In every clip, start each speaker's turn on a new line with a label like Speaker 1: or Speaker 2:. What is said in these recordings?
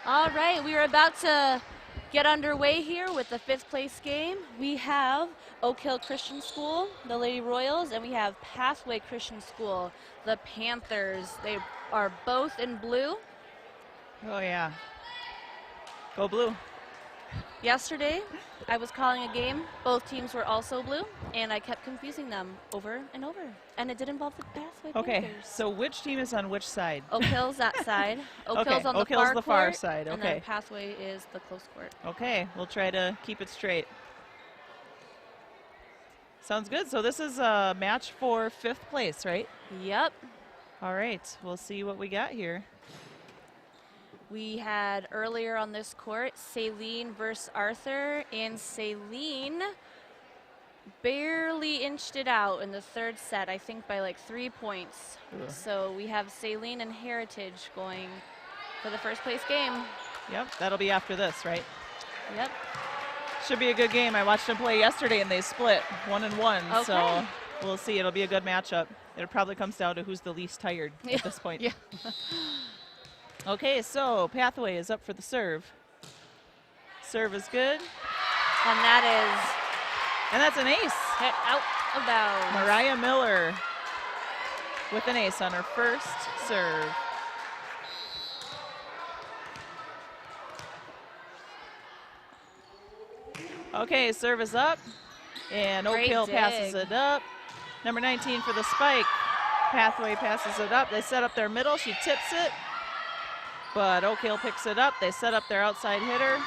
Speaker 1: All right, we are about to get underway here with the 5th place game. We have Oakhill Christian School, the Lady Royals, and we have Pathway Christian School, the Panthers. They are both in blue.
Speaker 2: Oh, yeah. Go blue.
Speaker 1: Yesterday, I was calling a game. Both teams were also blue, and I kept confusing them over and over. And it did involve the Pathway Panthers.
Speaker 2: So which team is on which side?
Speaker 1: Oakhill's that side. Oakhill's on
Speaker 2: Oakhill's
Speaker 1: the
Speaker 2: far
Speaker 1: court,
Speaker 2: side.
Speaker 1: and then Pathway is the close court.
Speaker 2: Okay, we'll try to keep it straight. Sounds good. So this is a match for 5th place, right?
Speaker 1: Yep.
Speaker 2: All right, we'll see what we got here.
Speaker 1: We had earlier on this court, Saline versus Arthur, and Saline barely inched it out in the 3rd set, I think by like 3 points.
Speaker 2: Ugh.
Speaker 1: So we have Saline and Heritage going for the 1st place game.
Speaker 2: Yep, that'll be after this, right?
Speaker 1: Yep.
Speaker 2: Should be a good game. I watched them play yesterday and they split 1-1.
Speaker 1: Okay.
Speaker 2: So we'll see. It'll be a good matchup. It probably comes down to who's the least tired at this point.
Speaker 1: Yeah.
Speaker 2: Okay, so Pathway is up for the serve. Serve is good.
Speaker 1: And
Speaker 2: And that's an ace.
Speaker 1: hit out of bounds.
Speaker 2: Mariah Miller with an ace on her first serve. Okay, serve is up. And
Speaker 1: Great
Speaker 2: Oakhill
Speaker 1: dig.
Speaker 2: passes it up. Number 19 for the spike. Pathway passes it up. They set up their middle. She tips it. But Oakhill picks it up. They set up their outside hitter.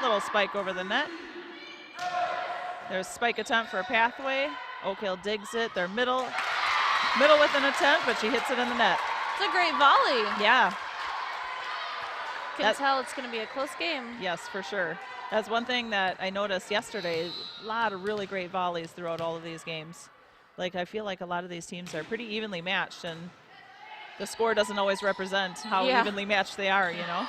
Speaker 2: Little spike over the net. There's spike attempt for Pathway. Oakhill digs it. They're middle with an attempt, but she hits it in the net.
Speaker 1: It's a great volley.
Speaker 2: Yeah.
Speaker 1: Can tell it's going to be a close game.
Speaker 2: Yes, for sure. That's one thing that I noticed yesterday. A lot of really great volleys throughout all of these games. Like, I feel like a lot of these teams are pretty evenly matched, and the score doesn't always represent how evenly matched they are, you know?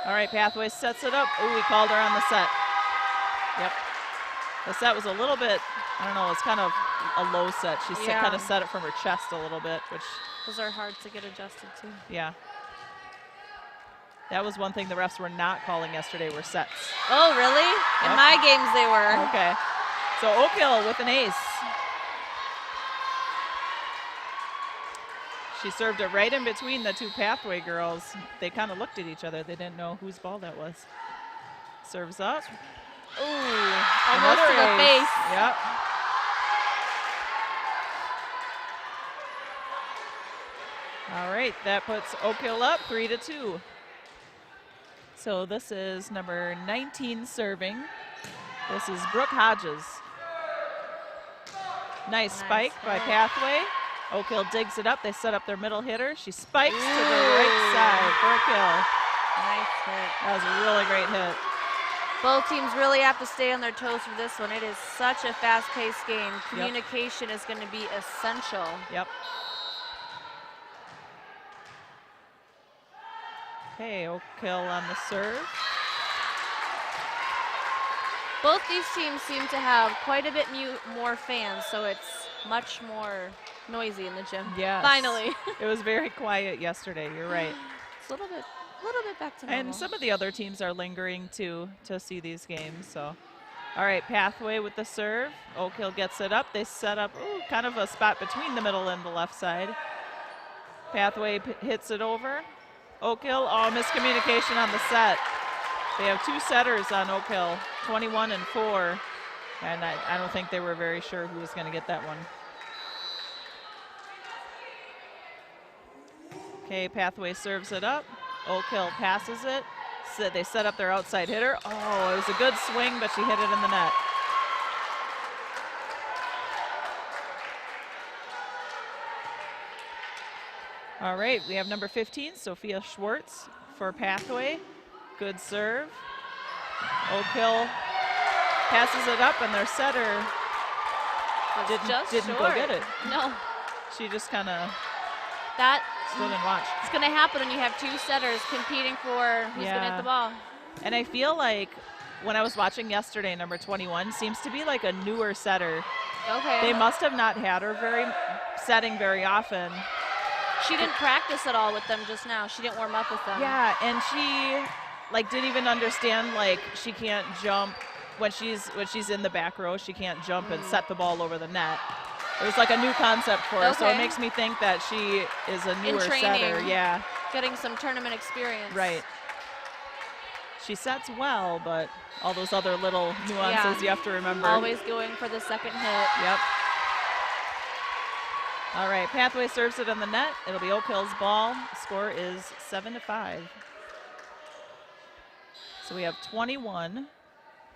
Speaker 2: All right, Pathway sets it up. Ooh, we called her on the set. Yep. The set was a little bit, I don't know, it's kind of a low set. She kind of set it from her chest a little bit, which...
Speaker 1: Those are hard to get adjusted to.
Speaker 2: Yeah. That was one thing the refs were not calling yesterday were sets.
Speaker 1: Oh, really? In my games they were.
Speaker 2: Okay. So Oakhill with an ace. She served it right in between the two Pathway girls. They kind of looked at each other. They didn't know whose ball that was. Serves up.
Speaker 1: Ooh, almost to the
Speaker 2: ace.
Speaker 1: face.
Speaker 2: Yep. All right, that puts Oakhill up 3-2. So this is number 19 serving. This is Brooke Hodges. Nice spike by Pathway. Oakhill digs it up. They set up their middle hitter. She spikes to the right side for a kill.
Speaker 1: Nice hit.
Speaker 2: That was a really great hit.
Speaker 1: Both teams really have to stay on their toes for this one. It is such a fast-paced game. Communication is going to be essential.
Speaker 2: Yep. Okay, Oakhill on the serve.
Speaker 1: Both these teams seem to have quite a bit more fans, so it's much more noisy in the gym.
Speaker 2: Yes.
Speaker 1: Finally.
Speaker 2: It was very quiet yesterday. You're right.
Speaker 1: It's a little bit back to normal.
Speaker 2: And some of the other teams are lingering to see these games. So, all right, Pathway with the serve. Oakhill gets it up. They set up kind of a spot between the middle and the left side. Pathway hits it over. Oakhill, miscommunication on the set. They have two setters on Oakhill, 21 and 4. And I don't think they were very sure who was going to get that one. Okay, Pathway serves it up. Oakhill passes it. So they set up their outside hitter. Oh, it was a good swing, but she hit it in the net. All right, we have number 15, Sophia Schwartz for Pathway. Good serve. Oakhill passes it up, and their setter didn't go get it.
Speaker 1: No.
Speaker 2: She just kind of stood and watched.
Speaker 1: It's going to happen when you have two setters competing for who's going to hit the ball.
Speaker 2: And I feel like when I was watching yesterday, number 21 seems to be like a newer setter.
Speaker 1: Okay.
Speaker 2: They must have not had her setting very often.
Speaker 1: She didn't practice at all with them just now. She didn't warm up with them.
Speaker 2: Yeah, and she like didn't even understand like she can't jump when she's in the back row. She can't jump and set the ball over the net. It was like a new concept for her, so it makes me think that she is a newer setter. Yeah,
Speaker 1: getting some tournament experience.
Speaker 2: Right. She sets well, but all those other little nuances you have to remember.
Speaker 1: Always going for the second hit.
Speaker 2: Yep. All right, Pathway serves it on the net. It'll be Oakhill's ball. The score is 7-5. So we have 21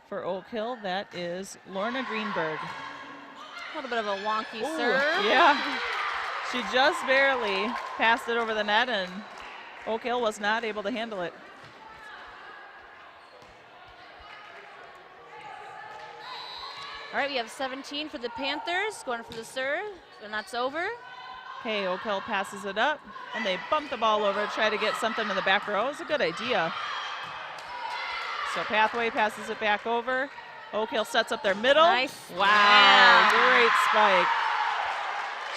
Speaker 2: for Oakhill. That is Lorna Greenberg.
Speaker 1: A little bit of a wonky serve.
Speaker 2: Yeah. She just barely passed it over the net, and Oakhill was not able to handle it.
Speaker 1: All right, we have 17 for the Panthers, going for the serve, and that's over.
Speaker 2: Okay, Oakhill passes it up, and they bump the ball over, try to get something in the back row. It's a good idea. So Pathway passes it back over. Oakhill sets up their middle.
Speaker 1: Nice.
Speaker 2: Wow, great spike.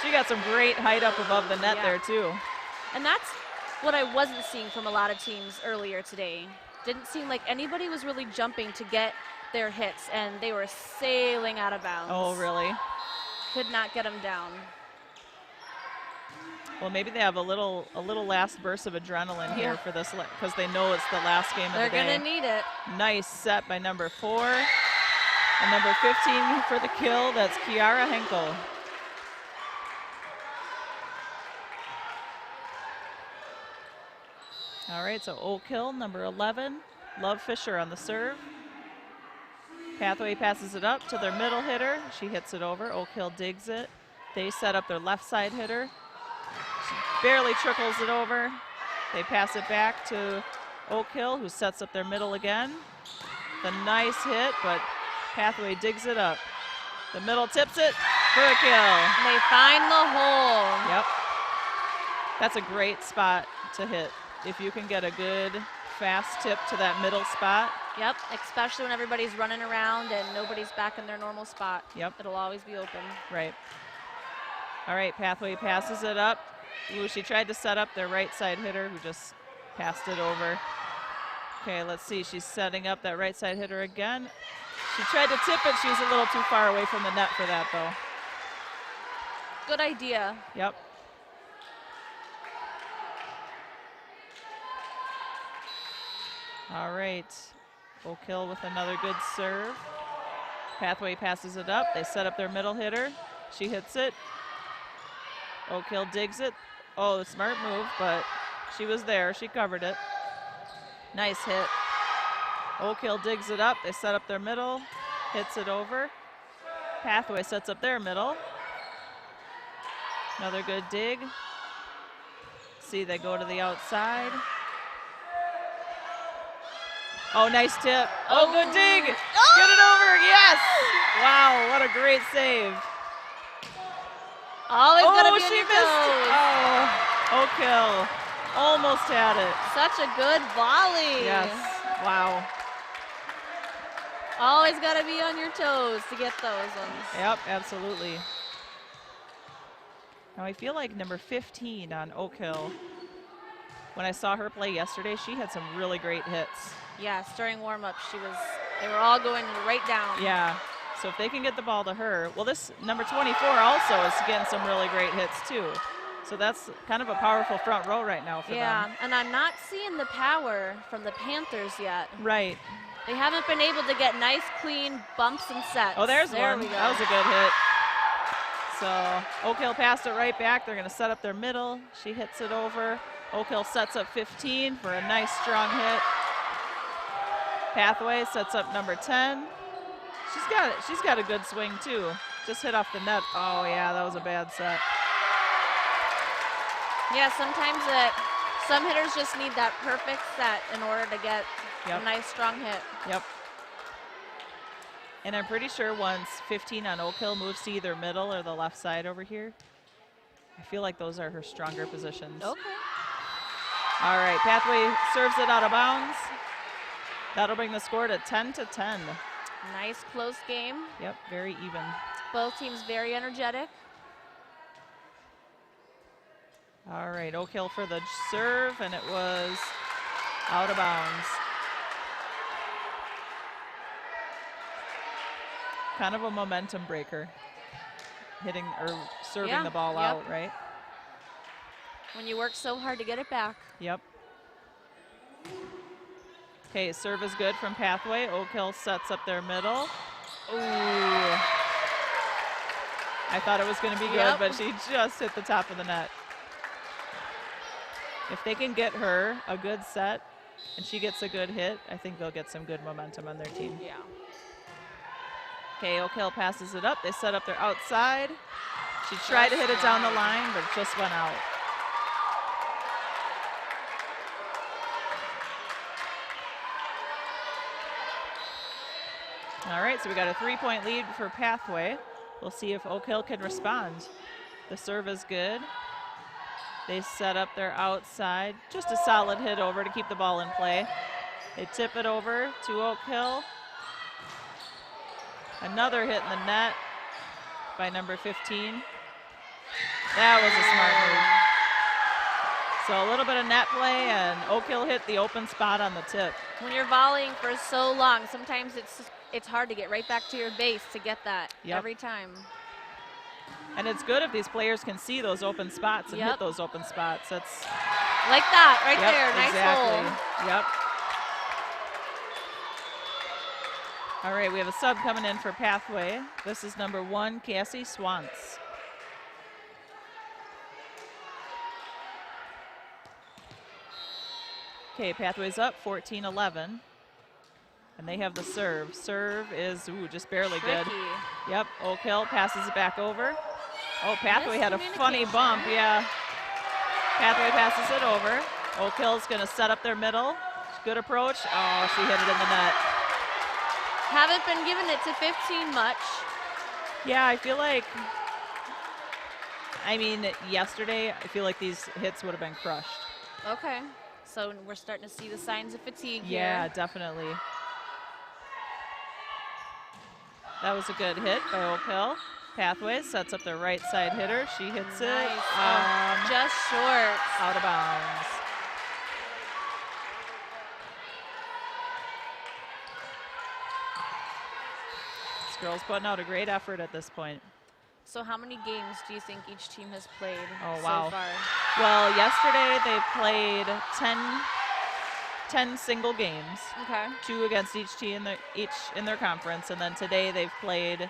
Speaker 2: She got some great height up above the net there, too.
Speaker 1: And that's what I wasn't seeing from a lot of teams earlier today. Didn't seem like anybody was really jumping to get their hits, and they were sailing out of bounds.
Speaker 2: Oh, really?
Speaker 1: Could not get them down.
Speaker 2: Well, maybe they have a little last burst of adrenaline here for this, because they know it's the last game of the day.
Speaker 1: They're gonna need it.
Speaker 2: Nice set by number 4. And number 15 for the kill, that's Kiara Henkel. All right, so Oakhill, number 11, Love Fisher on the serve. Pathway passes it up to their middle hitter. She hits it over. Oakhill digs it. They set up their left side hitter. She barely trickles it over. They pass it back to Oakhill, who sets up their middle again. The nice hit, but Pathway digs it up. The middle tips it for a kill.
Speaker 1: And they find the hole.
Speaker 2: Yep. That's a great spot to hit. If you can get a good fast tip to that middle spot.
Speaker 1: Yep, especially when everybody's running around and nobody's back in their normal spot.
Speaker 2: Yep.
Speaker 1: It'll always be open.
Speaker 2: Right. All right, Pathway passes it up. Ooh, she tried to set up their right side hitter, who just passed it over. Okay, let's see. She's setting up that right side hitter again. She tried to tip it. She was a little too far away from the net for that, though.
Speaker 1: Good idea.
Speaker 2: Yep. All right. Oakhill with another good serve. Pathway passes it up. They set up their middle hitter. She hits it. Oakhill digs it. Oh, smart move, but she was there. She covered it. Nice hit. Oakhill digs it up. They set up their middle. Hits it over. Pathway sets up their middle. Another good dig. See, they go to the outside. Oh, nice tip. Oh, good dig. Get it over. Yes. Wow, what a great save.
Speaker 1: Always gotta be on
Speaker 2: she
Speaker 1: your
Speaker 2: missed.
Speaker 1: toes.
Speaker 2: Oh, Oakhill almost had it.
Speaker 1: Such a good volley.
Speaker 2: Yes. Wow.
Speaker 1: Always gotta be on your toes to get those ones.
Speaker 2: Yep, absolutely. Now I feel like number 15 on Oakhill, when I saw her play yesterday, she had some really great hits.
Speaker 1: Yes, during warm-up, they were all going right down.
Speaker 2: Yeah, so if they can get the ball to her, well, this number 24 also is getting some really great hits too. So that's kind of a powerful front row right now for them.
Speaker 1: Yeah, and I'm not seeing the power from the Panthers yet.
Speaker 2: Right.
Speaker 1: They haven't been able to get nice, clean bumps and sets.
Speaker 2: Oh, there's
Speaker 1: there
Speaker 2: one.
Speaker 1: We go.
Speaker 2: That was a good hit. So Oakhill passed it right back. They're going to set up their middle. She hits it over. Oakhill sets up 15 for a nice, strong hit. Pathway sets up number 10. She's got a good swing too. Just hit off the net. Oh yeah, that was a bad set.
Speaker 1: Yeah, sometimes some hitters just need that perfect set in order to get a nice strong hit.
Speaker 2: Yep. And I'm pretty sure once 15 on Oakhill moves to either middle or the left side over here, I feel like those are her stronger positions.
Speaker 1: Okay.
Speaker 2: All right, Pathway serves it out of bounds. That'll bring the score to 10-10.
Speaker 1: Nice close game.
Speaker 2: Yep, very even.
Speaker 1: Both teams very energetic.
Speaker 2: All right, Oakhill for the serve, and it was out of bounds. Kind of a momentum breaker, hitting or serving the ball out, right?
Speaker 1: When you work so hard to get it back.
Speaker 2: Yep. Okay, serve is good from Pathway. Oakhill sets up their middle. Ooh. I thought it was going to be good, but she just hit the top of the net. If they can get her a good set and she gets a good hit, I think they'll get some good momentum on their team.
Speaker 1: Yeah.
Speaker 2: Okay, Oakhill passes it up. They set up their outside. She tried to hit it down the line, but it just went out. All right, so we got a 3-point lead for Pathway. We'll see if Oakhill can respond. The serve is good. They set up their outside. Just a solid hit over to keep the ball in play. They tip it over to Oakhill. Another hit in the net by number 15. That was a smart move. So a little bit of net play, and Oakhill hit the open spot on the tip.
Speaker 1: When you're volleying for so long, sometimes it's hard to get right back to your base to get that every time.
Speaker 2: And it's good if these players can see those open spots and hit those open spots. That's
Speaker 1: like that right there. Nice hole.
Speaker 2: Yep. All right, we have a sub coming in for Pathway. This is number 1, Cassie Swantz. Okay, Pathway's up 14-11. And they have the serve. Serve is just barely good. Yep, Oakhill passes it back over. Oh, Pathway had a funny bump, Pathway passes it over. Oakhill's gonna set up their middle. Good approach. Oh, she hit it in the net.
Speaker 1: Haven't been giving it to 15 much.
Speaker 2: Yeah, I feel like, yesterday, I feel like these hits would have been crushed.
Speaker 1: Okay, so we're starting to see the signs of fatigue here.
Speaker 2: Yeah, definitely. That was a good hit by Oakhill. Pathway sets up their right side hitter. She hits it.
Speaker 1: Just short.
Speaker 2: Out of bounds. This girl's putting out a great effort at this point.
Speaker 1: So how many games do you think each team has played
Speaker 2: so
Speaker 1: far?
Speaker 2: Well, yesterday they played 10 single games.
Speaker 1: Okay.
Speaker 2: 2 against each team in their conference, and then today they've played,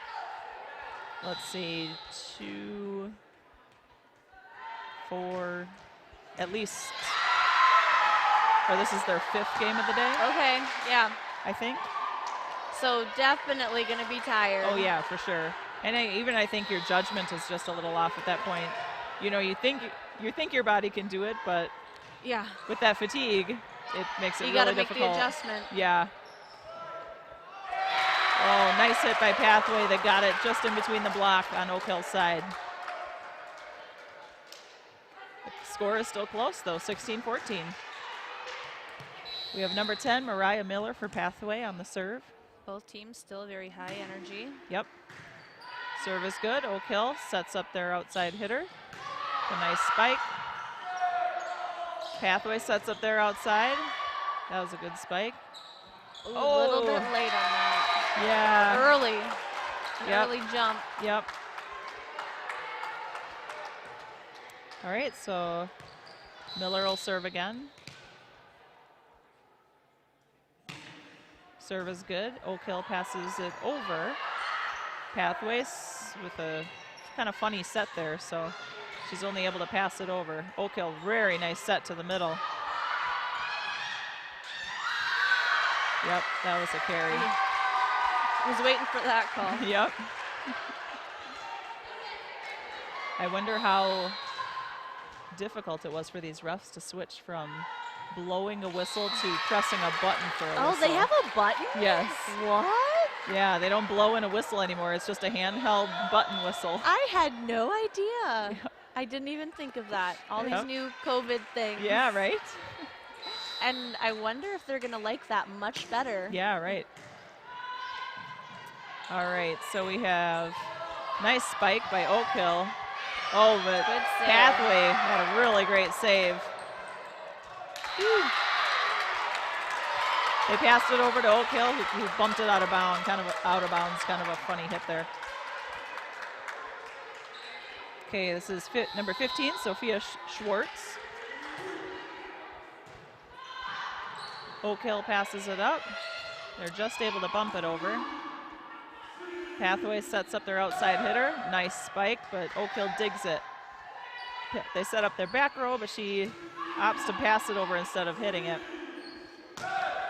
Speaker 2: let's see, 2, 4, at least, or this is their 5th game of the day.
Speaker 1: Okay, yeah.
Speaker 2: I think.
Speaker 1: So definitely going to be tired.
Speaker 2: Oh yeah, for sure. And I think your judgment is just a little off at that point. You know, you think your body can do it, but with that fatigue, it makes it really difficult.
Speaker 1: You got to make the adjustment.
Speaker 2: Yeah. Oh, nice hit by Pathway that got it just in between the block on Oakhill's side. The score is still close, though, 16-14. We have number 10, Mariah Miller for Pathway on the serve.
Speaker 1: Both teams still very high energy.
Speaker 2: Yep. Serve is good. Oakhill sets up their outside hitter. A nice spike. Pathway sets up their outside. That was a good spike.
Speaker 1: Ooh, a little bit late on that.
Speaker 2: Yeah.
Speaker 1: Early. Early jump.
Speaker 2: Yep. All right, so Miller will serve again. Serve is good. Oakhill passes it over. Pathways with a kind of funny set there, so she's only able to pass it over. Oakhill, very nice set to the middle. Yep, that was a carry.
Speaker 1: Was waiting for that call.
Speaker 2: Yep. I wonder how difficult it was for these refs to switch from blowing a whistle to pressing a button for a whistle.
Speaker 1: Oh, they have a button?
Speaker 2: Yes.
Speaker 1: What?
Speaker 2: Yeah, they don't blow in a whistle anymore. It's just a handheld button whistle.
Speaker 1: I had no idea. Yep. I didn't even think of that. All these new COVID things.
Speaker 2: Yeah, right?
Speaker 1: And I wonder if they're going to like that much better.
Speaker 2: Yeah, right. All right, so we have nice spike by Oakhill. Oh, but
Speaker 1: Good save.
Speaker 2: Pathway had a really great save. Whew. They passed it over to Oakhill, who bumped it out of bounds, kind of a funny hit there. Okay, this is number 15, Sophia Schwartz. Oakhill passes it up. They're just able to bump it over. Pathway sets up their outside hitter. Nice spike, but Oakhill digs it. They set up their back row, but she opts to pass it over instead of hitting it.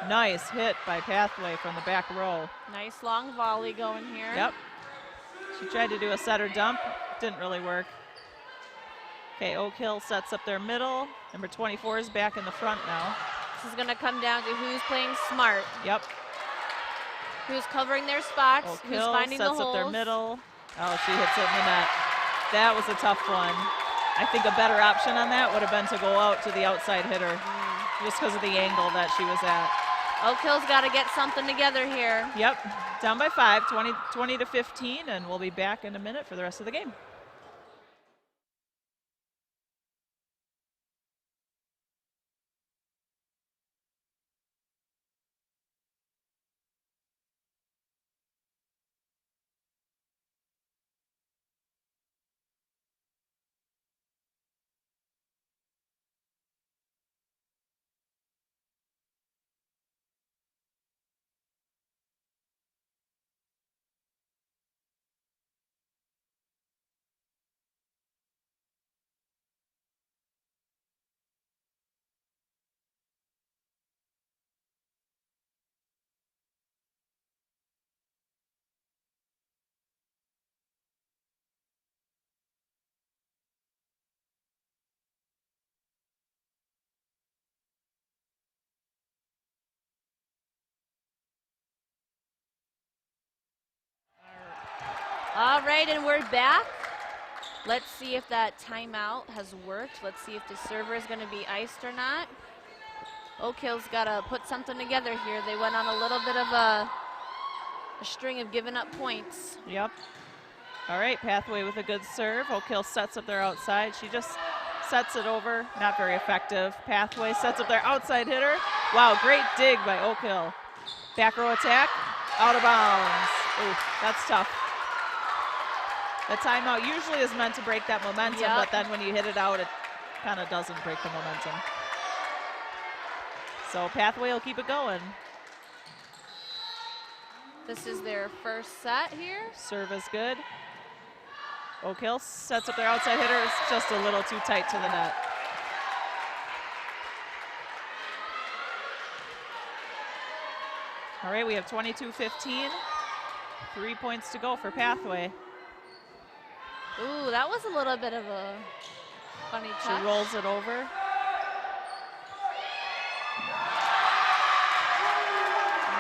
Speaker 2: Nice hit by Pathway from the back row.
Speaker 1: Nice long volley going here.
Speaker 2: Yep. She tried to do a setter dump. Didn't really work. Okay, Oakhill sets up their middle. Number 24 is back in the front now.
Speaker 1: This is going to come down to who's playing smart.
Speaker 2: Yep.
Speaker 1: Who's covering their spots, who's
Speaker 2: Oakhill
Speaker 1: finding the
Speaker 2: sets
Speaker 1: holes.
Speaker 2: up their middle. Oh, she hits it in the net. That was a tough one. I think a better option on that would have been to go out to the outside hitter, just because of the angle that she was at.
Speaker 1: Oakhill's got to get something together here.
Speaker 2: Yep, down by 5, 20 to 15, and we'll be back in a minute for the rest of the game.
Speaker 1: All right, and we're back. Let's see if that timeout has worked. Let's see if the server is going to be iced or not. Oakhill's got to put something together here. They went on a little bit of a string of giving up points.
Speaker 2: Yep. All right, Pathway with a good serve. Oakhill sets up their outside. She just sets it over. Not very effective. Pathway sets up their outside hitter. Wow, great dig by Oakhill. Back row attack, out of bounds. Ooh, that's tough. The timeout usually is meant to break that momentum, but then when you hit it out, it kind of doesn't break the momentum. So Pathway will keep it going.
Speaker 1: This is their first set here.
Speaker 2: Serve is good. Oakhill sets up their outside hitter. It's just a little too tight to the net. All right, we have 22-15. 3 points to go for Pathway.
Speaker 1: Ooh, that was a little bit of a funny touch.
Speaker 2: She rolls it over.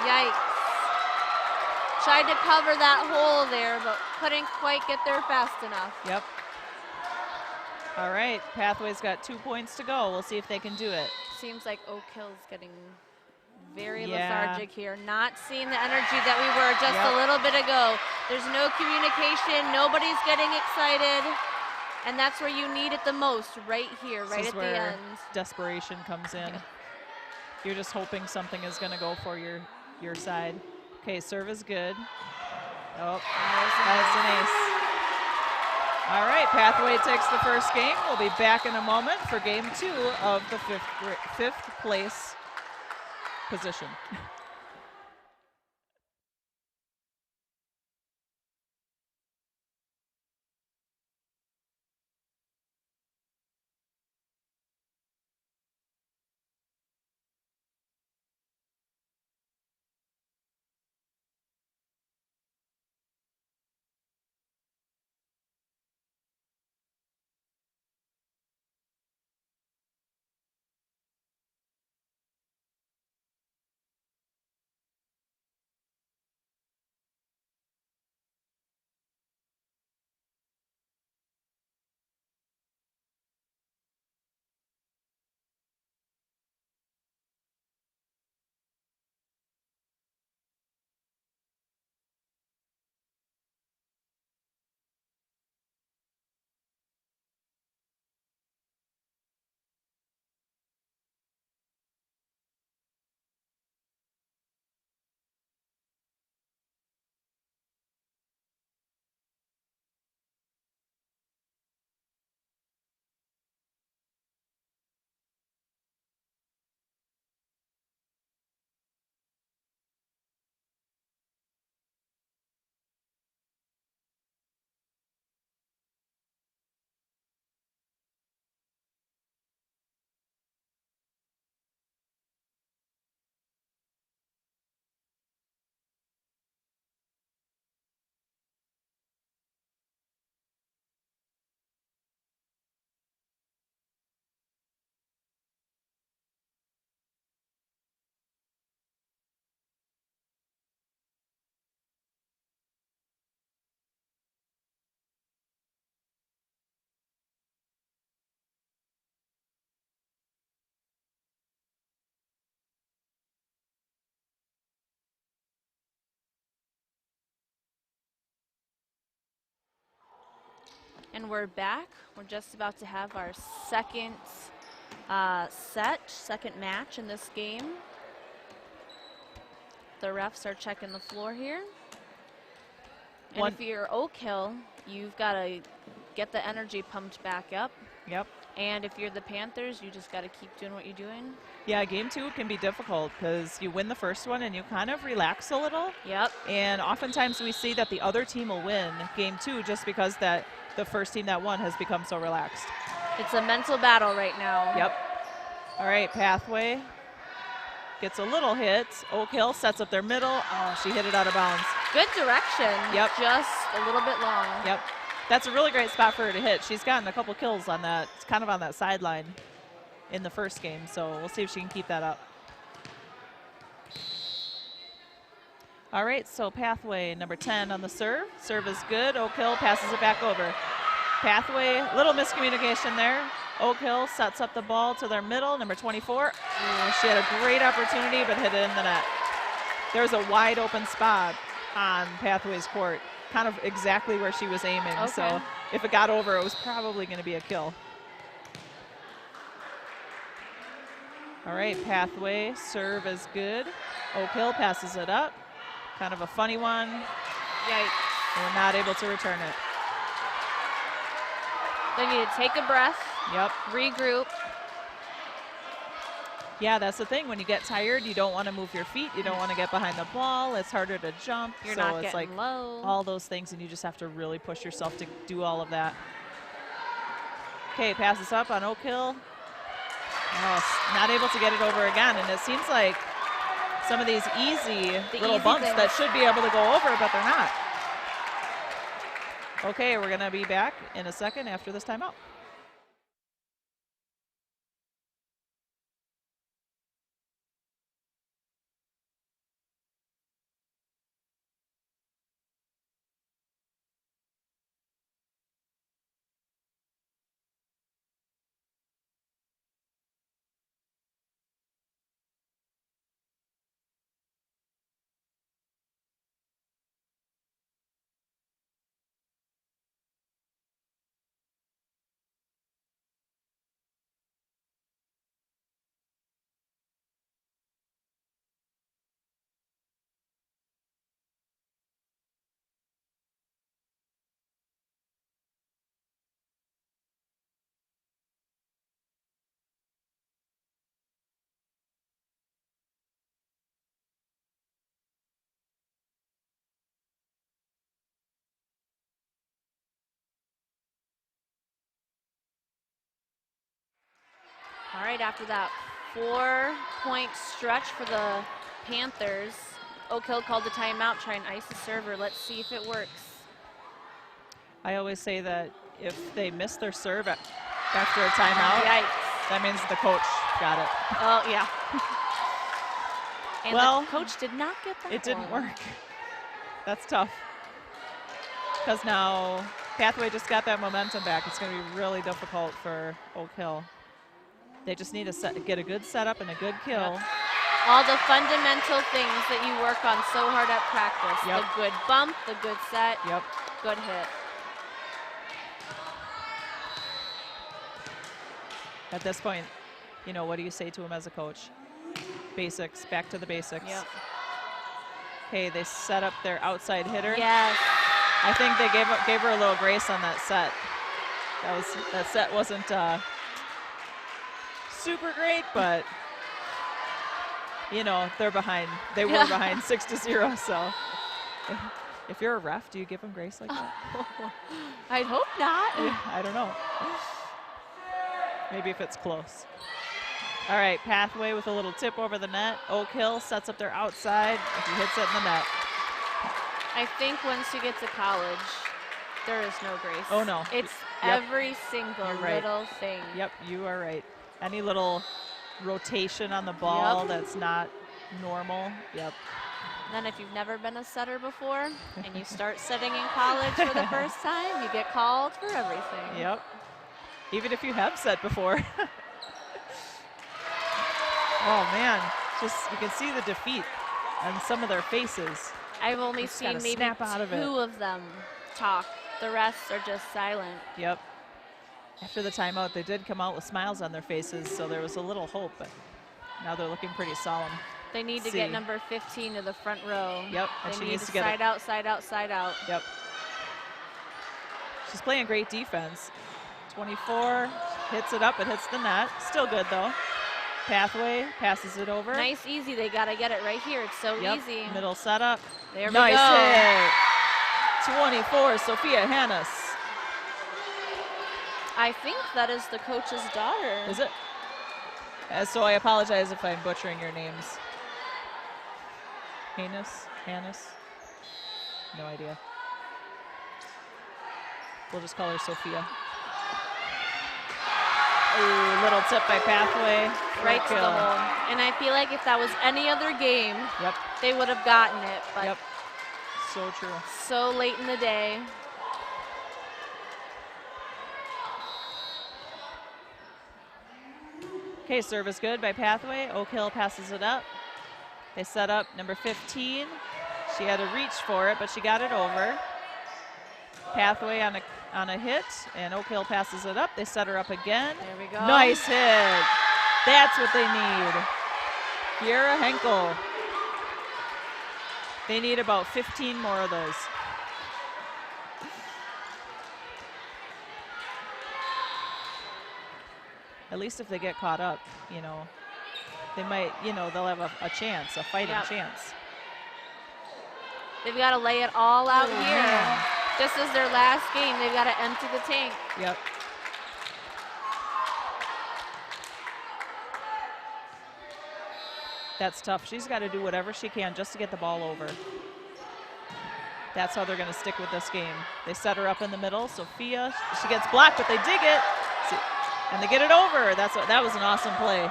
Speaker 1: Yikes. Tried to cover that hole there, but couldn't quite get there fast enough.
Speaker 2: Yep. All right, Pathway's got 2 points to go. We'll see if they can do it.
Speaker 1: Seems like Oakhill's getting very lethargic here. Not seeing the energy that we were just a little bit ago. There's no communication. Nobody's getting excited. And that's where you need it the most, right here, right at the end.
Speaker 2: Desperation comes in. You're just hoping something is going to go for your side. Okay, serve is good. Oh, that's an ace. All right, Pathway takes the first game. We'll be back in a moment for game 2 of the fifth place position.
Speaker 1: And we're back. We're just about to have our second second match in this game. The refs are checking the floor here. And if you're Oakhill, you've got to get the energy pumped back up.
Speaker 2: Yep.
Speaker 1: And if you're the Panthers, you just got to keep doing what you're doing.
Speaker 2: Yeah, game 2 can be difficult because you win the first one and you kind of relax a little.
Speaker 1: Yep.
Speaker 2: And oftentimes we see that the other team will win game 2 just because that the first team that won has become so relaxed.
Speaker 1: It's a mental battle right now.
Speaker 2: Yep. All right, Pathway gets a little hit. Oakhill sets up their middle. Oh, she hit it out of bounds.
Speaker 1: Good direction.
Speaker 2: Yep.
Speaker 1: Just a little bit long.
Speaker 2: Yep. That's a really great spot for her to hit. She's gotten a couple kills on that. It's kind of on that sideline in the first game, so we'll see if she can keep that up. All right, so Pathway, number 10 on the serve. Serve is good. Oakhill passes it back over. Pathway, little miscommunication there. Oakhill sets up the ball to their middle, number 24. Ooh, she had a great opportunity, but hit it in the net. There's a wide open spot on Pathway's court, kind of exactly where she was aiming.
Speaker 1: Okay.
Speaker 2: So if it got over, it was probably going to be a kill. All right, Pathway, serve is good. Oakhill passes it up. Kind of a funny one.
Speaker 1: Yikes.
Speaker 2: We're not able to return it.
Speaker 1: They need to take a breath.
Speaker 2: Yep.
Speaker 1: Regroup.
Speaker 2: Yeah, that's the thing. When you get tired, you don't want to move your feet. You don't want to get behind the ball. It's harder to jump.
Speaker 1: You're
Speaker 2: so
Speaker 1: not
Speaker 2: it's
Speaker 1: getting
Speaker 2: like
Speaker 1: low.
Speaker 2: all those things, and you just have to really push yourself to do all of that. Okay, passes up on Oakhill. Oh, not able to get it over again, and it seems like some of these easy little bumps that should be able to go over, but they're not. Okay, we're going to be back in a second after this timeout.
Speaker 1: All right, after that 4-point stretch for the Panthers, Oakhill called the timeout, try and ice the server. Let's see if it works.
Speaker 2: I always say that if they miss their serve after a timeout,
Speaker 1: Yikes.
Speaker 2: that means the coach got it.
Speaker 1: Oh, yeah. And
Speaker 2: well,
Speaker 1: the coach did not get that.
Speaker 2: It didn't
Speaker 1: one.
Speaker 2: work. That's tough. Because now Pathway just got that momentum back. It's going to be really difficult for Oakhill. They just need to get a good setup and a good kill.
Speaker 1: Yep. All the fundamental things that you work on so hard at practice.
Speaker 2: Yep.
Speaker 1: The good bump, the good set,
Speaker 2: Yep.
Speaker 1: good hit.
Speaker 2: At this point, you know, what do you say to him as a coach? Basics, back to the basics.
Speaker 1: Yep.
Speaker 2: Okay, they set up their outside hitter.
Speaker 1: Yes.
Speaker 2: I think they gave her a little grace on that set. That set wasn't super great, but you know, they're behind. They were behind 6-0. So if you're a ref, do you give them grace like that?
Speaker 1: I'd hope not.
Speaker 2: I don't know. Maybe if it's close. All right, Pathway with a little tip over the net. Oakhill sets up their outside. He hits it in the net.
Speaker 1: I think once you get to college, there is no grace.
Speaker 2: Oh, no.
Speaker 1: It's
Speaker 2: Yep.
Speaker 1: every single
Speaker 2: You're right.
Speaker 1: little thing.
Speaker 2: Yep, you are right. Any little rotation on the ball
Speaker 1: Yep.
Speaker 2: that's not normal. Yep.
Speaker 1: Then if you've never been a setter before and you start setting in college for the first time, you get called for everything.
Speaker 2: Yep. Even if you have set before. Oh man, just you can see the defeat on some of their faces.
Speaker 1: I've only
Speaker 2: Just
Speaker 1: seen
Speaker 2: gotta
Speaker 1: maybe
Speaker 2: snap out of it.
Speaker 1: 2 of them talk The rest are just silent.
Speaker 2: Yep. After the timeout, they did come out with smiles on their faces, so there was a little hope, but now they're looking pretty solemn.
Speaker 1: They need to get number 15 to the front row.
Speaker 2: Yep, and
Speaker 1: they
Speaker 2: she
Speaker 1: need
Speaker 2: needs to get
Speaker 1: side out, side out, side out.
Speaker 2: Yep. She's playing great defense. 24, hits it up, it hits the net. Still good though. Pathway passes it over.
Speaker 1: Nice, easy. They got to get it right here. It's so easy.
Speaker 2: Middle setup.
Speaker 1: There we
Speaker 2: nice
Speaker 1: go.
Speaker 2: hit. 24, Sophia Hannes.
Speaker 1: I think that is the coach's daughter.
Speaker 2: Is it? So I apologize if I'm butchering your names. Hannes? No idea. We'll just call her Sophia. Ooh, little tip by Pathway.
Speaker 1: Right to the hole. And I feel like if that was any other game, they would have gotten it. But
Speaker 2: so true.
Speaker 1: So late in the day.
Speaker 2: Okay, service good by Pathway. Oakhill passes it up. They set up number 15. She had to reach for it, but she got it over. Pathway on a hit, and Oakhill passes it up. They set her up again.
Speaker 1: There we go.
Speaker 2: Nice hit. That's what they need. Kiera Henkel. They need about 15 more of those. At least if they get caught up, you know, they might, you know, they'll have a chance, a fighting chance.
Speaker 1: They've got to lay it all out here.
Speaker 2: Man.
Speaker 1: This is their last game. They've got to empty the tank.
Speaker 2: Yep. That's tough. She's got to do whatever she can just to get the ball over. That's how they're going to stick with this game. They set her up in the middle. Sophia, she gets blocked, but they dig it. See, and they get it over. That was an awesome play.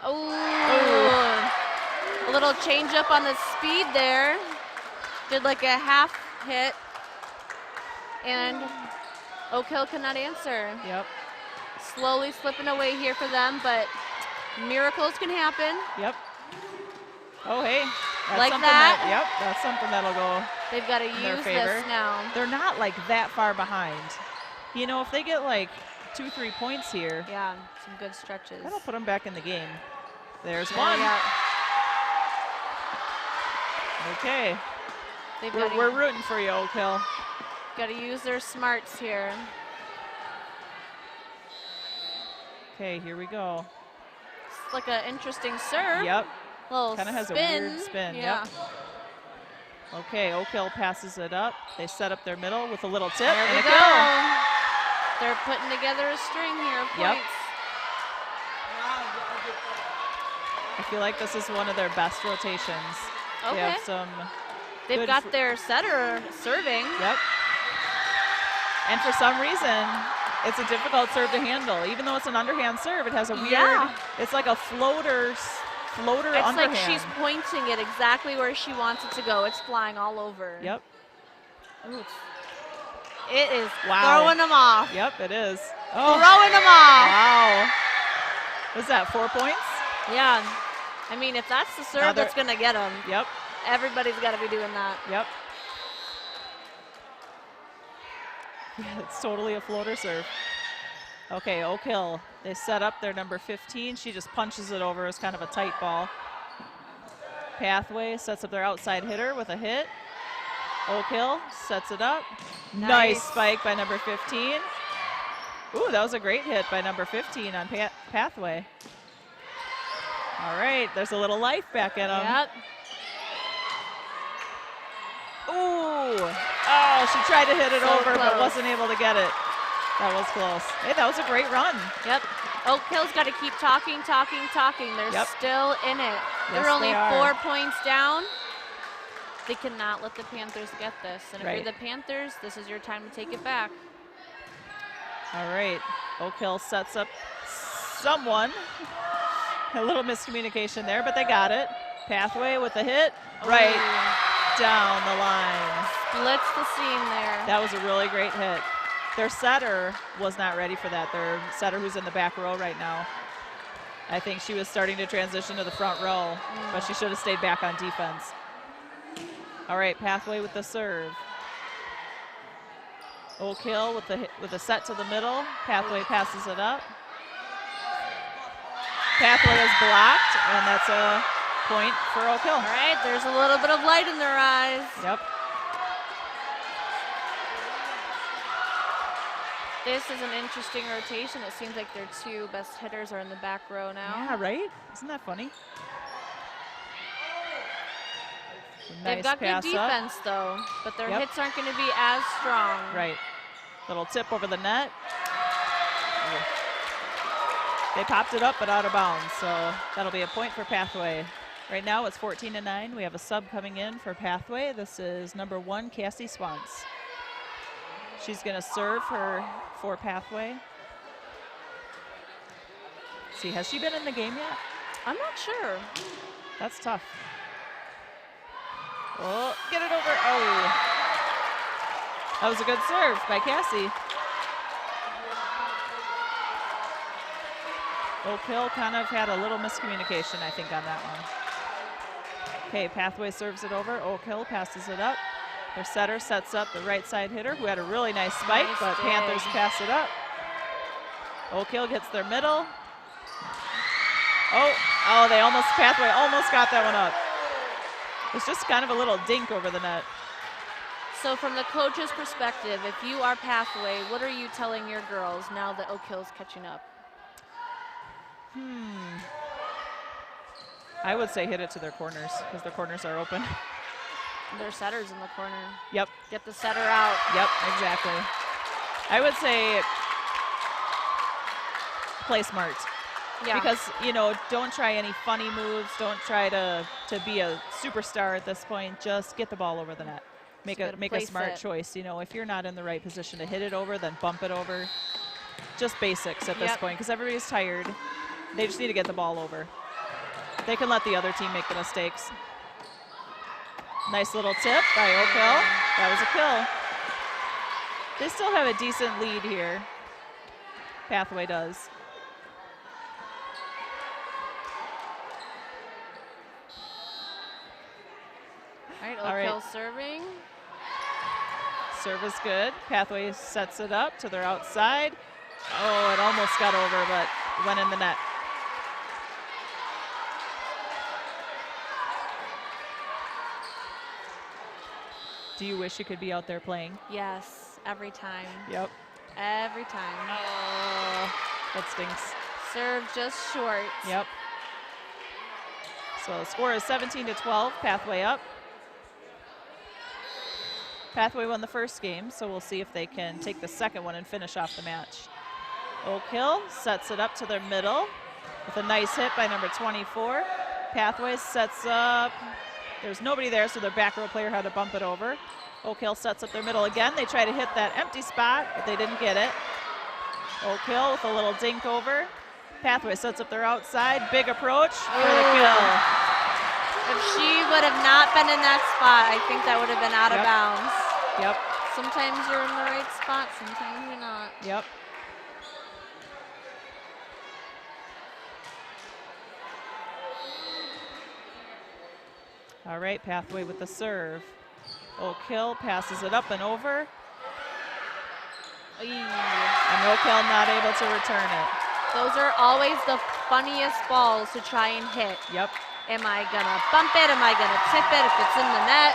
Speaker 1: Oh, a little change up on the speed there. Did like a half hit, and Oakhill cannot answer.
Speaker 2: Yep.
Speaker 1: Slowly slipping away here for them, but miracles can happen.
Speaker 2: Yep. Oh, hey. That's
Speaker 1: like
Speaker 2: something
Speaker 1: that?
Speaker 2: Yep, that's something that'll go.
Speaker 1: They've got to use this now.
Speaker 2: They're not like that far behind. You know, if they get like 2-3 points here.
Speaker 1: Yeah, some good stretches.
Speaker 2: That'll put them back in the game. There's one. Okay. We're rooting for you, Oakhill.
Speaker 1: Got to use their smarts here.
Speaker 2: Okay, here we go.
Speaker 1: It's like an interesting serve.
Speaker 2: Yep.
Speaker 1: Kind
Speaker 2: of has a weird spin.
Speaker 1: Yeah.
Speaker 2: Yep. Okay, Oakhill passes it up. They set up their middle with a little tip.
Speaker 1: There we go. They're putting together a string here of points.
Speaker 2: I feel like this is one of their best rotations.
Speaker 1: Okay.
Speaker 2: They have some.
Speaker 1: They've got their setter serving.
Speaker 2: Yep. And for some reason, it's a difficult serve to handle. Even though it's an underhand serve, it has a weird, it's like a floater underhand.
Speaker 1: It's like she's pointing it exactly where she wants it to go. It's flying all over.
Speaker 2: Yep.
Speaker 1: Ooh, it is throwing them off.
Speaker 2: Yep, it is.
Speaker 1: Oh. Throwing them off.
Speaker 2: Wow. What's that, 4 points?
Speaker 1: Yeah. I mean, if that's the serve that's going to get them.
Speaker 2: Yep.
Speaker 1: Everybody's got to be doing that.
Speaker 2: Yep. Yeah, it's totally a floater serve. Okay, Oakhill, they set up their number 15. She just punches it over. It's kind of a tight ball. Pathway sets up their outside hitter with a hit. Oakhill sets it up. Nice spike by number 15. Ooh, that was a great hit by number 15 on Pathway. All right, there's a little life back in them.
Speaker 1: Yep.
Speaker 2: Ooh. Oh, she tried to hit it over, but wasn't able to get it. That was close. Hey, that was a great run.
Speaker 1: Yep. Oakhill's got to keep talking. They're still in it. They're only 4 points down. They cannot let the Panthers get this. And if you're the Panthers, this is your time to take it back.
Speaker 2: All right. Oakhill sets up someone. A little miscommunication there, but they got it. Pathway with a hit. Right down the line.
Speaker 1: Splits the seam there.
Speaker 2: That was a really great hit. Their setter was not ready for that. Their setter who's in the back row right now. I think she was starting to transition to the front row, but she should have stayed back on defense. All right, Pathway with the serve. Oakhill with a set to the middle. Pathway passes it up. Pathway is blocked, and that's a point for Oakhill.
Speaker 1: All right, there's a little bit of light in their eyes.
Speaker 2: Yep.
Speaker 1: This is an interesting rotation. It seems like their two best hitters are in the back row now.
Speaker 2: Yeah, right? Isn't that funny?
Speaker 1: They've got good defense, though, but their hits aren't going to be as strong.
Speaker 2: Right. Little tip over the net. They popped it up, but out of bounds, so that'll be a point for Pathway. Right now it's 14-9. We have a sub coming in for Pathway. This is number 1, Cassie Swans. She's going to serve her for Pathway. See, has she been in the game yet?
Speaker 1: I'm not sure.
Speaker 2: That's tough. Oh, get it over. Oh. That was a good serve by Cassie. Oakhill kind of had a little miscommunication, I think, on that one. Okay, Pathway serves it over. Oakhill passes it up. Their setter sets up the right side hitter, who had a really nice spike, but Panthers pass it up. Oakhill gets their middle. Oh, they almost, Pathway almost got that one up. It's just kind of a little dink over the net.
Speaker 1: So from the coach's perspective, if you are Pathway, what are you telling your girls now that Oakhill's catching up?
Speaker 2: I would say hit it to their corners, because their corners are open.
Speaker 1: Their setter's in the corner.
Speaker 2: Yep.
Speaker 1: Get the setter out.
Speaker 2: Yep, exactly. I would say play smart.
Speaker 1: Yeah.
Speaker 2: Because, you know, don't try any funny moves. Don't try to be a superstar at this point. Just get the ball over the net. Make a smart choice. You know, if you're not in the right position to hit it over, then bump it over. Just basics at this point, because everybody's tired. They just need to get the ball over. They can let the other team make the mistakes. Nice little tip by Oakhill. That was a kill. They still have a decent lead here. Pathway does.
Speaker 1: All right, Oakhill serving.
Speaker 2: Serve is good. Pathway sets it up to their outside. Oh, it almost got over, but went in the net. Do you wish you could be out there playing?
Speaker 1: Yes, every time.
Speaker 2: Yep.
Speaker 1: Every time.
Speaker 2: Oh, that stinks.
Speaker 1: Serve just short.
Speaker 2: Yep. So the score is 17-12, Pathway up. Pathway won the first game, so we'll see if they can take the second one and finish off the match. Oakhill sets it up to their middle with a nice hit by number 24. Pathway sets up. There's nobody there, so their back row player had to bump it over. Oakhill sets up their middle again. They try to hit that empty spot, but they didn't get it. Oakhill with a little dink over. Pathway sets up their outside. Big approach for the kill.
Speaker 1: If she would have not been in that spot, I think that would have been out of bounds.
Speaker 2: Yep.
Speaker 1: Sometimes you're in the right spot, sometimes you're not.
Speaker 2: Yep. All right, Pathway with the serve. Oakhill passes it up and over. And Oakhill not able to return it.
Speaker 1: Those are always the funniest balls to try and hit.
Speaker 2: Yep.
Speaker 1: Am I gonna bump it? Am I gonna tip it if it's in the net?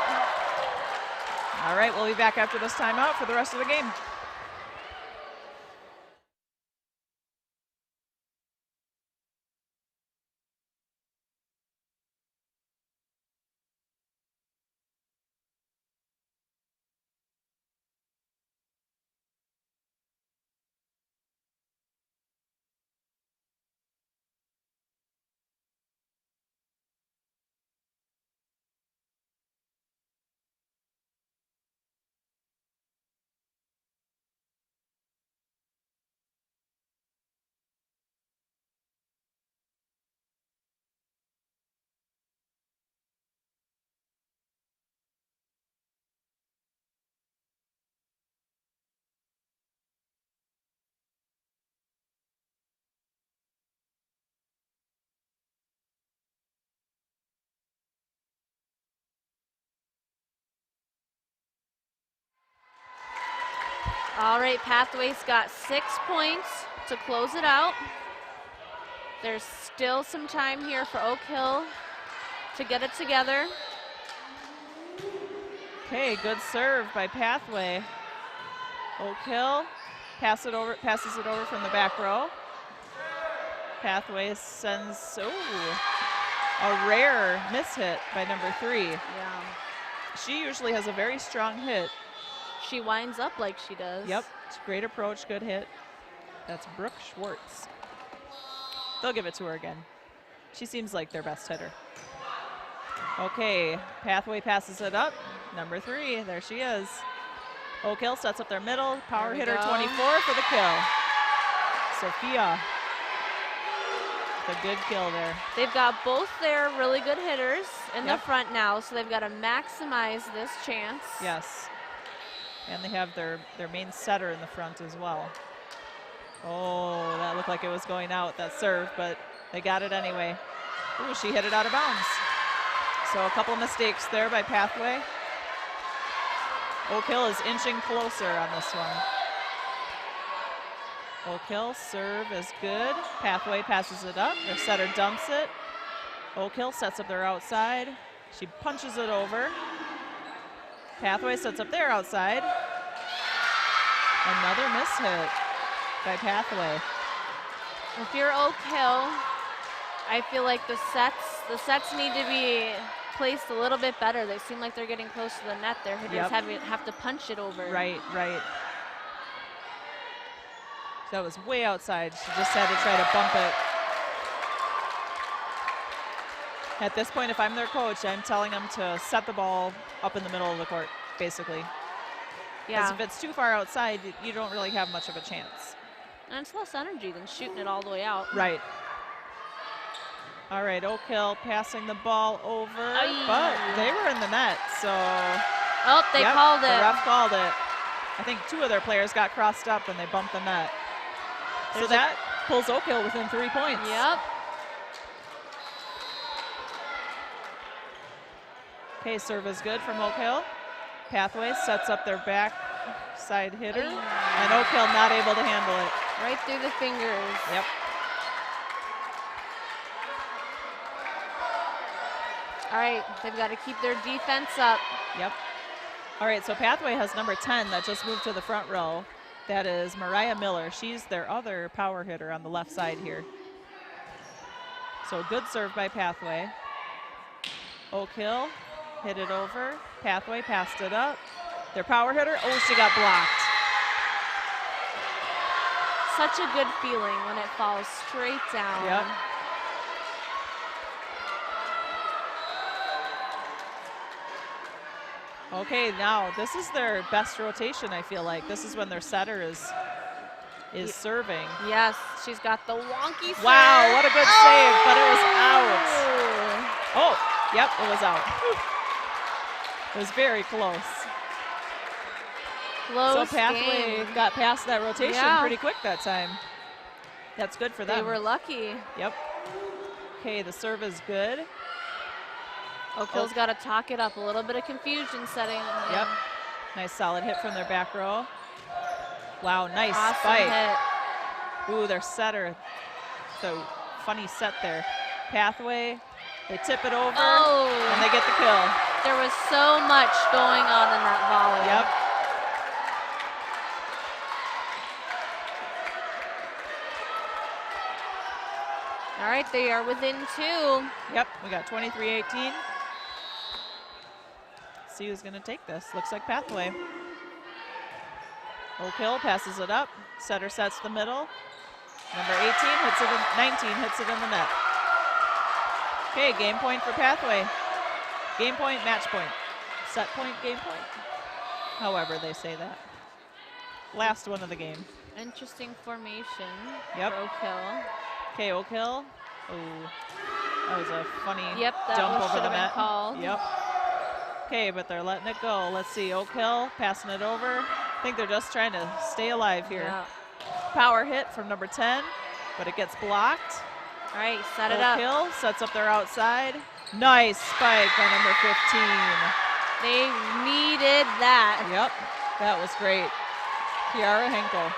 Speaker 2: All right, we'll be back after this timeout for the rest of the game.
Speaker 1: All right, Pathway's got 6 points to close it out. There's still some time here for Oakhill to get it together.
Speaker 2: Okay, good serve by Pathway. Oakhill passes it over from the back row. Pathway sends, a rare miss hit by number 3.
Speaker 1: Yeah.
Speaker 2: She usually has a very strong hit.
Speaker 1: She winds up like she does.
Speaker 2: Yep, it's a great approach, good hit. That's Brooke Schwartz. They'll give it to her again. She seems like their best hitter. Okay, Pathway passes it up. Number 3, there she is. Oakhill sets up their middle. Power hitter 24 for the kill. Sophia. The good kill there.
Speaker 1: They've got both their really good hitters in the
Speaker 2: Yep.
Speaker 1: front now, so they've got to maximize this chance.
Speaker 2: Yes. And they have their main setter in the front as well. Oh, that looked like it was going out, that serve, but they got it anyway. Ooh, she hit it out of bounds. So a couple mistakes there by Pathway. Oakhill is inching closer on this one. Oakhill serve is good. Pathway passes it up. Their setter dumps it. Oakhill sets up their outside. She punches it over. Pathway sets up their outside. Another miss hit by Pathway.
Speaker 1: If you're Oakhill, I feel like the sets need to be placed a little bit better. They seem like they're getting close to the net. Their hitters have to punch it over.
Speaker 2: Right. That was way outside. She just had to try to bump it. At this point, if I'm their coach, I'm telling them to set the ball up in the middle of the court, basically. Because if it's too far outside, you don't really have much of a chance.
Speaker 1: And it's less energy than shooting it all the way out.
Speaker 2: Right. All right, Oakhill passing the ball over, but they were in the net, so.
Speaker 1: Oh, they called it.
Speaker 2: The ref called it. I think 2 of their players got crossed up and they bumped the net. So that pulls Oakhill within 3 points.
Speaker 1: Yep.
Speaker 2: Okay, serve is good from Oakhill. Pathway sets up their back side hitter, and Oakhill not able to handle it.
Speaker 1: Right through the fingers.
Speaker 2: Yep.
Speaker 1: All right, they've got to keep their defense up.
Speaker 2: Yep. All right, so Pathway has number 10 that just moved to the front row. That is Mariah Miller. She's their other power hitter on the left side here. So good serve by Pathway. Oakhill hit it over. Pathway passed it up. Their power hitter, she got blocked.
Speaker 1: Such a good feeling when it falls straight down.
Speaker 2: Yep. Okay, now this is their best rotation, I feel like. This is when their setter is serving.
Speaker 1: Yes, she's got the wonky serve.
Speaker 2: Wow, what a good save, but it was out. Oh, yep, it was out. It was very close.
Speaker 1: Close
Speaker 2: so Pathway
Speaker 1: game.
Speaker 2: got past that rotation pretty quick that time. That's good for them.
Speaker 1: They were lucky.
Speaker 2: Yep. Okay, the serve is good.
Speaker 1: Oakhill's got to talk it up. A little bit of confusion setting.
Speaker 2: Yep. Nice solid hit from their back row. Wow, nice
Speaker 1: awesome
Speaker 2: spike.
Speaker 1: Hit.
Speaker 2: Ooh, their setter. So funny set there. Pathway, they tip it over, and they get the kill.
Speaker 1: There was so much going on in that volley.
Speaker 2: Yep.
Speaker 1: All right, they are within 2.
Speaker 2: Yep, we got 23-18. See who's going to take this. Looks like Pathway. Oakhill passes it up. Setter sets the middle. Number 18 hits it. 19 hits it in the net. Okay, game point for Pathway. Game point, match point. Set point, game point. However they say that. Last one of the game.
Speaker 1: Interesting formation
Speaker 2: Yep.
Speaker 1: for Oakhill.
Speaker 2: Okay, Oakhill. Oh, that was a funny
Speaker 1: that
Speaker 2: dump over the
Speaker 1: been
Speaker 2: net.
Speaker 1: Called.
Speaker 2: Yep. Okay, but they're letting it go. Let's see, Oakhill passing it over. I think they're just trying to stay alive here.
Speaker 1: Yeah.
Speaker 2: Power hit from number 10, but it gets blocked.
Speaker 1: All right, set it up.
Speaker 2: Oakhill sets up their outside. Nice spike by number 15.
Speaker 1: They needed that.
Speaker 2: Yep, that was great. Kiara Henkel.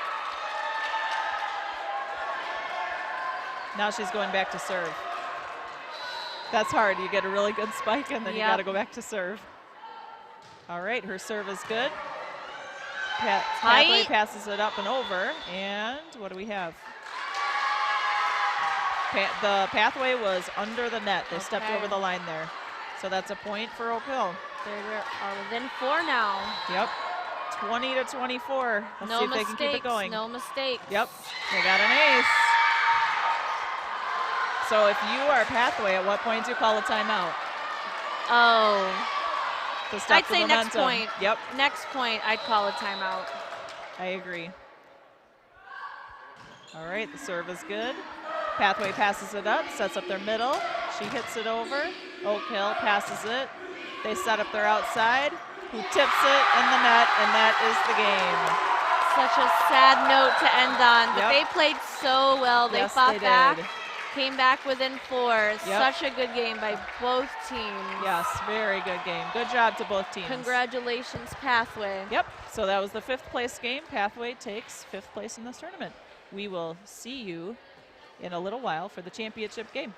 Speaker 2: Now she's going back to serve. That's hard. You get a really good spike and then you got to go back to serve. All right, her serve is good. Pathway passes it up and over. And what do we have? The Pathway was under the net. They stepped over the line there. So that's a point for Oakhill.
Speaker 1: They are within 4 now.
Speaker 2: Yep. 20-24. Let's see if they can keep it going.
Speaker 1: No mistakes.
Speaker 2: Yep. They got an ace. So if you are Pathway, at what point do you call a timeout?
Speaker 1: Oh.
Speaker 2: To stop
Speaker 1: I'd say
Speaker 2: the
Speaker 1: next
Speaker 2: momentum.
Speaker 1: point.
Speaker 2: Yep.
Speaker 1: Next point, I'd call a timeout.
Speaker 2: I agree. All right, the serve is good. Pathway passes it up, sets up their middle. She hits it over. Oakhill passes it. They set up their outside, who tips it in the net, and that is the game.
Speaker 1: Such a sad note to end on, but
Speaker 2: Yep.
Speaker 1: they played so well. They
Speaker 2: Yes,
Speaker 1: fought
Speaker 2: they
Speaker 1: back,
Speaker 2: did.
Speaker 1: came back within 4.
Speaker 2: Yep.
Speaker 1: Such a good game by both teams.
Speaker 2: Yes, very good game. Good job to both teams.
Speaker 1: Congratulations, Pathway.
Speaker 2: Yep, so that was the 5th place game. Pathway takes 5th place in this tournament. We will see you in a little while for the championship game.